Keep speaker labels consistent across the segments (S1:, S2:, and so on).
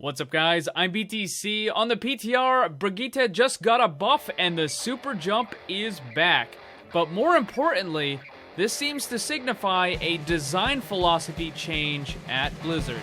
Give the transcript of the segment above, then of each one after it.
S1: What's up, guys? I'm BTC. On the PTR, Brigitte just got a buff and the super jump is back. But more importantly, this seems to signify a design philosophy change at Blizzard.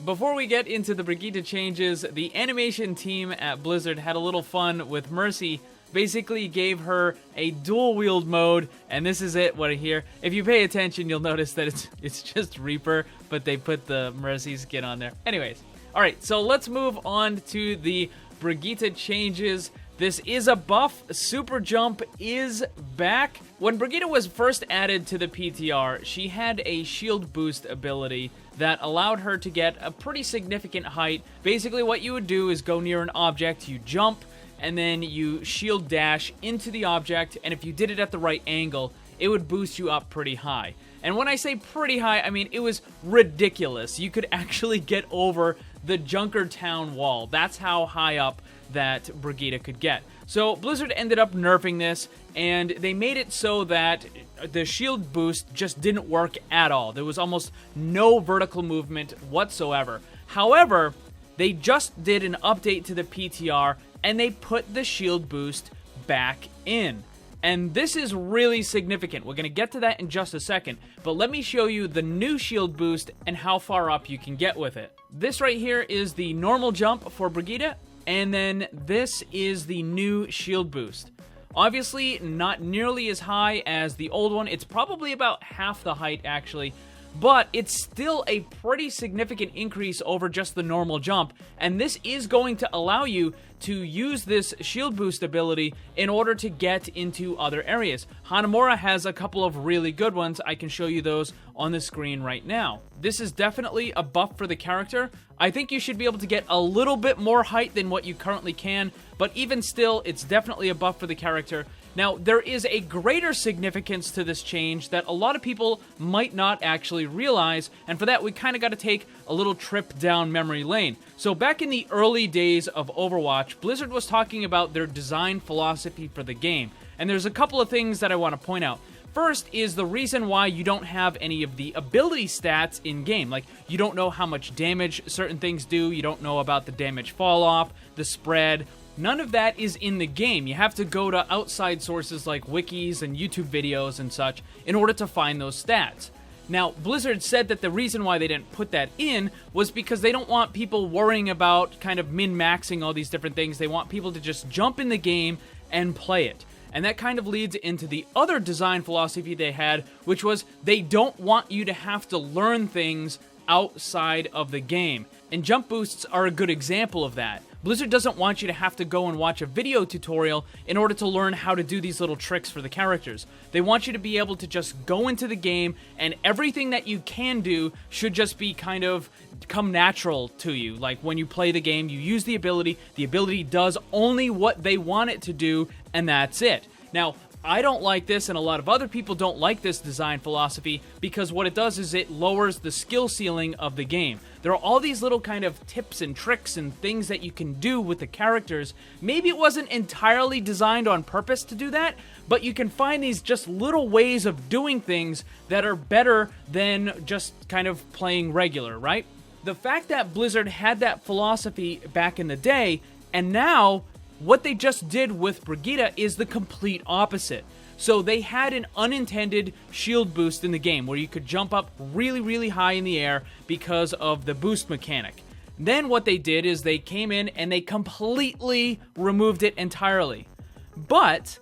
S1: Before we get into the Brigitte changes, the animation team at Blizzard had a little fun with Mercy. Basically gave her a dual wield mode, and this is it, what I hear. If you pay attention, you'll notice that it's just Reaper, but they put the Mercy skin on there. Anyways, alright, so let's move on to the Brigitte changes. This is a buff. Super Jump is back. When Brigitte was first added to the PTR, she had a shield boost ability that allowed her to get a pretty significant height. Basically, what you would do is go near an object, you jump, and then you shield dash into the object, and if you did it at the right angle, it would boost you up pretty high. And when I say pretty high, I mean it was ridiculous. You could actually get over the Junkertown wall. That's how high up that Brigitte could get. So Blizzard ended up nerfing this, and they made it so that the shield boost just didn't work at all. There was almost no vertical movement whatsoever. However, they just did an update to the PTR, and they put the shield boost back in. And this is really significant. We're going to get to that in just a second, but let me show you the new shield boost and how far up you can get with it. This right here is the normal jump for Brigitte, and then this is the new shield boost. Obviously, not nearly as high as the old one. It's probably about half the height, actually. But it's still a pretty significant increase over just the normal jump, and this is going to allow you to use this shield boost ability in order to get into other areas. Hanamura has a couple of really good ones. I can show you those on the screen right now. This is definitely a buff for the character. I think you should be able to get a little bit more height than what you currently can, but even still, it's definitely a buff for the character. Now, there is a greater significance to this change that a lot of people might not actually realize, and for that, we kind of got to take a little trip down memory lane. So back in the early days of Overwatch, Blizzard was talking about their design philosophy for the game, and there's a couple of things that I want to point out. First is the reason why you don't have any of the ability stats in-game. Like, you don't know how much damage certain things do, you don't know about the damage fall-off, the spread. None of that is in the game. You have to go to outside sources like wikis and YouTube videos and such in order to find those stats. Now, Blizzard said that the reason why they didn't put that in was because they don't want people worrying about kind of min-maxing all these different things. They want people to just jump in the game and play it. And that kind of leads into the other design philosophy they had, which was they don't want you to have to learn things outside of the game. And jump boosts are a good example of that. Blizzard doesn't want you to have to go and watch a video tutorial in order to learn how to do these little tricks for the characters. They want you to be able to just go into the game, and everything that you can do should just be kind of come natural to you. Like when you play the game, you use the ability does only what they want it to do, and that's it. Now, I don't like this, and a lot of other people don't like this design philosophy because what it does is it lowers the skill ceiling of the game. There are all these little kind of tips and tricks and things that you can do with the characters. Maybe it wasn't entirely designed on purpose to do that, but you can find these just little ways of doing things that are better than just kind of playing regular, right? The fact that Blizzard had that philosophy back in the day, and now what they just did with Brigitte is the complete opposite. So they had an unintended shield boost in the game where you could jump up really, really high in the air because of the boost mechanic. Then what they did is they came in and they completely removed it entirely. But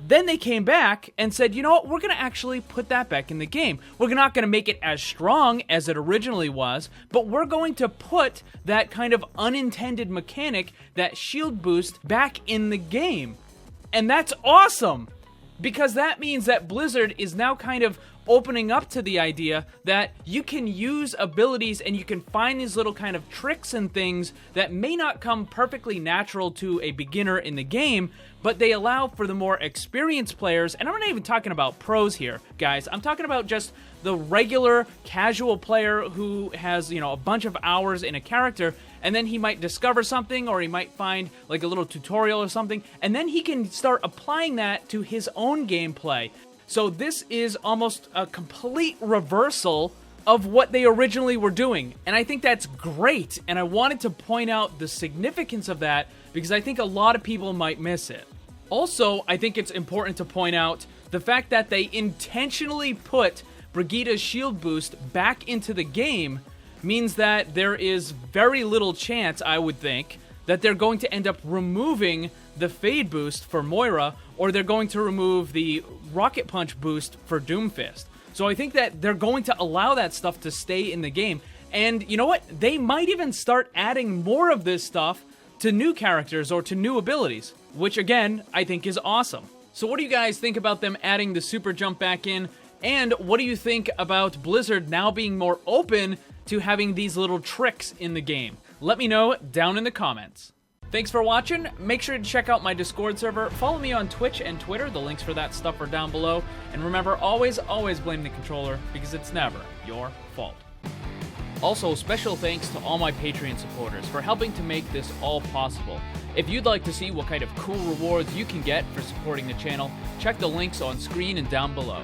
S1: then they came back and said, you know what, we're going to actually put that back in the game. We're not going to make it as strong as it originally was, but we're going to put that kind of unintended mechanic, that shield boost, back in the game. And that's awesome! Because that means that Blizzard is now kind of opening up to the idea that you can use abilities and you can find these little kind of tricks and things that may not come perfectly natural to a beginner in the game, but they allow for the more experienced players, and I'm not even talking about pros here, guys. I'm talking about just the regular casual player who has, you know, a bunch of hours in a character, and then he might discover something, or he might find like a little tutorial or something, and then he can start applying that to his own gameplay. So this is almost a complete reversal of what they originally were doing. And I think that's great. And I wanted to point out the significance of that because I think a lot of people might miss it. Also, I think it's important to point out the fact that they intentionally put Brigitte's shield boost back into the game means that there is very little chance, I would think, that they're going to end up removing the Fade boost for Moira, or they're going to remove the Rocket Punch boost for Doomfist. So I think that they're going to allow that stuff to stay in the game. And you know what? They might even start adding more of this stuff to new characters or to new abilities, which again, I think is awesome. So what do you guys think about them adding the super jump back in? And what do you think about Blizzard now being more open to having these little tricks in the game? Let me know down in the comments. Thanks for watching. Make sure to check out my Discord server. Follow me on Twitch and Twitter. The links for that stuff are down below. And remember, always blame the controller because it's never your fault. Also, special thanks to all my Patreon supporters for helping to make this all possible. If you'd like to see what kind of cool rewards you can get for supporting the channel, check the links on screen and down below.